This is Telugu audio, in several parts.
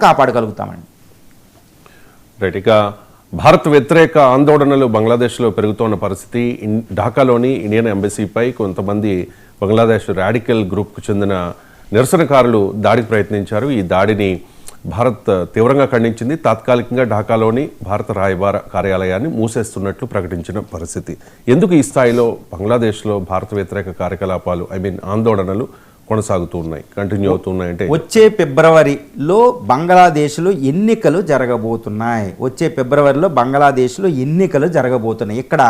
కాపాడగలుగుతామండి. రైట్. ఇక భారత్ వ్యతిరేక ఆందోళనలు బంగ్లాదేశ్లో పెరుగుతున్న పరిస్థితి. ఢాకాలోని ఇండియన్ ఎంబసీపై కొంతమంది బంగ్లాదేశ్ రాడికల్ గ్రూప్కు చెందిన నిరసనకారులు దాడికి ప్రయత్నించారు. ఈ దాడిని భారత్ తీవ్రంగా ఖండించింది. తాత్కాలికంగా ఢాకాలోని భారత రాయబార కార్యాలయాన్ని మూసేస్తున్నట్లు ప్రకటించిన పరిస్థితి. ఎందుకు ఈ స్థాయిలో బంగ్లాదేశ్లో భారత వ్యతిరేక కార్యకలాపాలు ఆందోళనలు కొనసాగుతూ ఉన్నాయి, కంటిన్యూ అవుతున్నాయి? అంటే వచ్చే ఫిబ్రవరిలో బంగ్లాదేశ్లో ఎన్నికలు జరగబోతున్నాయి. వచ్చే ఫిబ్రవరిలో బంగ్లాదేశ్లో ఎన్నికలు జరగబోతున్నాయి. ఇక్కడ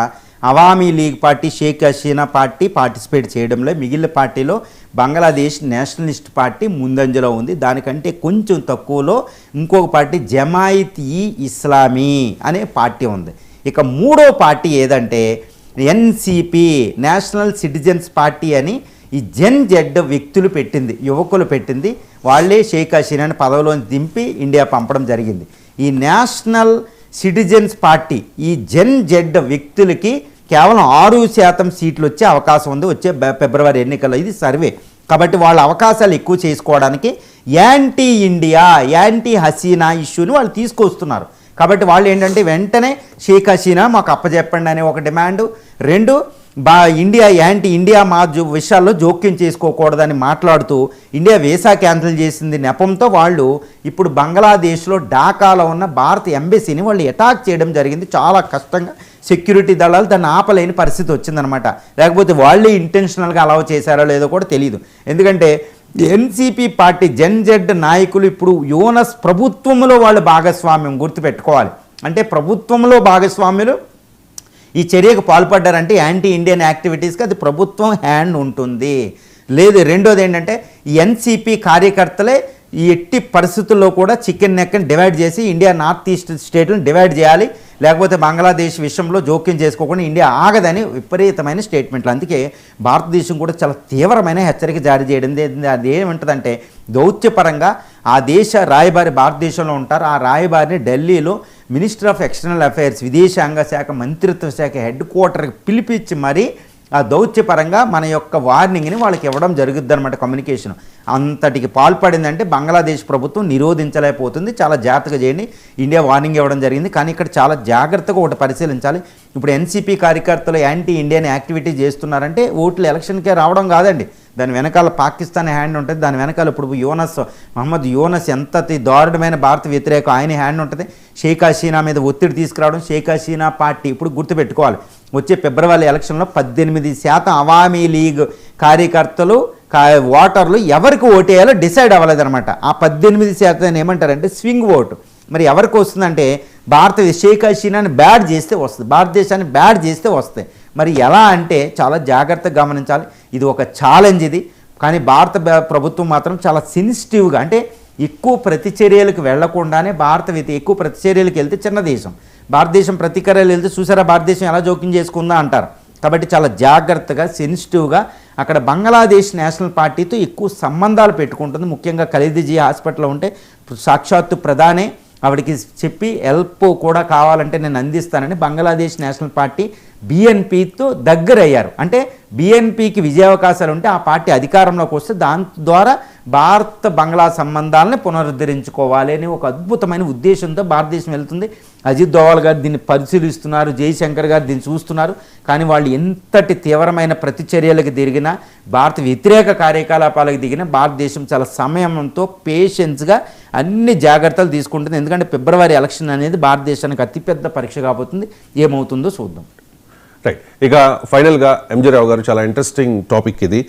Awami League party, Sheikh Hasina party participate చేయడంలో, మిగిలిన పార్టీలో బంగ్లాదేశ్ నేషనలిస్ట్ పార్టీ ముందంజలో ఉంది. దానికంటే కొంచెం తక్కువలో ఇంకొక పార్టీ జమాయిత్ ఈ ఇస్లామీ అనే పార్టీ ఉంది. ఇక మూడో పార్టీ ఏదంటే ఎన్సిపి, నేషనల్ సిటిజన్స్ పార్టీ అని ఈ జెన్ జెడ్ వ్యక్తులు పెట్టింది, యువకులు పెట్టింది. వాళ్ళే షేక్ హసీనాని పదవిలోంచి దింపి ఇండియా పంపడం జరిగింది. ఈ నేషనల్ సిటిజన్స్ పార్టీ, ఈ జెన్ జెడ్ వ్యక్తులకి కేవలం 6% సీట్లు వచ్చే అవకాశం ఉంది వచ్చే ఫిబ్రవరి ఎన్నికల్లో. ఇది సర్వే కాబట్టి వాళ్ళ అవకాశాలు ఎక్కువ చేసుకోవడానికి యాంటీ ఇండియా, యాంటీ హసీనా ఇష్యూని వాళ్ళు తీసుకొస్తున్నారు. కాబట్టి వాళ్ళు ఏంటంటే వెంటనే షేక్ హసీనా మాకు అప్పచెప్పండి అనే ఒక డిమాండు, రెండు ఇండియా యాంటీ ఇండియా మా విషయాల్లో జోక్యం చేసుకోకూడదని మాట్లాడుతూ ఇండియా వీసా క్యాన్సిల్ చేసింది నెపంతో వాళ్ళు ఇప్పుడు బంగ్లాదేశ్లో ఢాకాలో ఉన్న భారత ఎంబసీని వాళ్ళు అటాక్ చేయడం జరిగింది. చాలా కష్టంగా సెక్యూరిటీ దళాలు దాన్ని ఆపలేని పరిస్థితి వచ్చిందనమాట. లేకపోతే వాళ్ళే ఇంటెన్షనల్గా అలౌ చేశారో లేదో కూడా తెలియదు. ఎందుకంటే ఎన్సిపి పార్టీ జెన్ జెడ్ నాయకులు ఇప్పుడు యూనస్ ప్రభుత్వంలో వాళ్ళు భాగస్వామ్యం గుర్తుపెట్టుకోవాలి. అంటే ప్రభుత్వంలో భాగస్వామ్యులు ఈ చర్యకు పాల్పడ్డారంటే యాంటీ ఇండియన్ యాక్టివిటీస్కి అది ప్రభుత్వం హ్యాండ్ ఉంటుంది. లేదు, రెండోది ఏంటంటే ఎన్సిపి కార్యకర్తలే ఈ ఎట్టి పరిస్థితుల్లో కూడా చికెన్ నెక్ని డివైడ్ చేసి ఇండియా నార్త్ ఈస్ట్ స్టేట్లను డివైడ్ చేయాలి, లేకపోతే బంగ్లాదేశ్ విషయంలో జోక్యం చేసుకోకుండా ఇండియా ఆగదని విపరీతమైన స్టేట్మెంట్లు. అందుకే భారతదేశం కూడా చాలా తీవ్రమైన హెచ్చరిక జారీ చేయడం. అది ఏమంటుందంటే దౌత్యపరంగా ఆ దేశ రాయబారి భారతదేశంలో ఉంటారు. ఆ రాయబారిని ఢిల్లీలో మినిస్టర్ ఆఫ్ ఎక్స్టర్నల్ అఫైర్స్, విదేశాంగ శాఖ మంత్రిత్వ శాఖ హెడ్ క్వార్టర్కి పిలిపించి మరీ ఆ దౌత్యపరంగా మన యొక్క వార్నింగ్ని వాళ్ళకి ఇవ్వడం జరుగుద్ది అనమాట. కమ్యూనికేషన్ అంతటికి పాల్పడిందంటే బంగ్లాదేశ్ ప్రభుత్వం నిరోధించలేకపోతుంది. చాలా జాగ్రత్తగా చేయండి. ఇండియా వార్నింగ్ ఇవ్వడం జరిగింది. కానీ ఇక్కడ చాలా జాగ్రత్తగా ఒకటి పరిశీలించాలి. ఇప్పుడు ఎన్సిపి కార్యకర్తలు యాంటీ ఇండియన్ యాక్టివిటీ చేస్తున్నారంటే ఓట్లు ఎలక్షన్కే రావడం కాదండి, దాని వెనకాల పాకిస్తాన్ హ్యాండ్ ఉంటుంది. దాని వెనకాల ఇప్పుడు మహమ్మద్ యూనస్ ఎంత దారుణమైన భారత వ్యతిరేక ఆయన హ్యాండ్ ఉంటుంది. షేక్ హసీనా మీద ఒత్తిడి తీసుకురావడం, షేక్ హసీనా పార్టీ ఇప్పుడు గుర్తుపెట్టుకోవాలి వచ్చే ఫిబ్రవరి ఎలక్షన్లో 18% అవామీ లీగ్ కార్యకర్తలు ఓటర్లు ఎవరికి ఓటేయాలో డిసైడ్ అవ్వలేదన్నమాట. ఆ 18% ఏమంటారంటే స్వింగ్ ఓటు. మరి ఎవరికి వస్తుందంటే షేక్ హసీనాని బ్యాడ్ చేస్తే వస్తుంది, భారతదేశాన్ని బ్యాడ్ చేస్తే వస్తాయి. మరి ఎలా అంటే చాలా జాగ్రత్తగా గమనించాలి. ఇది ఒక ఛాలెంజ్ ఇది. కానీ భారత ప్రభుత్వం మాత్రం చాలా సెన్సిటివ్గా, అంటే ఎక్కువ ప్రతిచర్యలకు వెళ్లకుండానే ఎక్కువ ప్రతిచర్యలకు వెళ్తే చిన్న దేశం, భారతదేశం ప్రతిచర్యలు వెళ్తే చూసారా భారతదేశం ఎలా జోక్యం చేసుకుందా అంటారు. కాబట్టి చాలా జాగ్రత్తగా సెన్సిటివ్గా అక్కడ బంగ్లాదేశ్ నేషనల్ పార్టీతో ఎక్కువ సంబంధాలు పెట్టుకుంటుంది. ముఖ్యంగా ఖలీదీ హాస్పిటల్లో ఉంటే సాక్షాత్తు ప్రధానే ఆవిడికి చెప్పి హెల్ప్ కూడా కావాలంటే నేను అందిస్తానని బంగ్లాదేశ్ నేషనల్ పార్టీ బిఎన్పితో దగ్గరయ్యారు. అంటే బిఎన్పికి విజయావకాశాలు ఉంటే ఆ పార్టీ అధికారంలోకి వస్తే దాని ద్వారా భారత బంగ్లా సంబంధాలని పునరుద్ధరించుకోవాలి అని ఒక అద్భుతమైన ఉద్దేశంతో భారతదేశం వెళ్తుంది. అజిత్ దోవల్ గారు దీన్ని పరిశీలిస్తున్నారు, జయశంకర్ గారు దీన్ని చూస్తున్నారు. కానీ వాళ్ళు ఎంతటి తీవ్రమైన ప్రతిచర్యలకు దిగినా, భారత వ్యతిరేక కార్యకలాపాలకు దిగినా భారతదేశం చాలా సమయంతో పేషెన్స్గా అన్ని జాగ్రత్తలు తీసుకుంటుంది. ఎందుకంటే ఫిబ్రవరి ఎలక్షన్ అనేది భారతదేశానికి అతిపెద్ద పరీక్ష కాబోతుంది. ఏమవుతుందో చూద్దాం. రైట్. ఇక ఫైనల్గా ఎంజీ రావు గారు, చాలా ఇంట్రెస్టింగ్ టాపిక్ ఇది.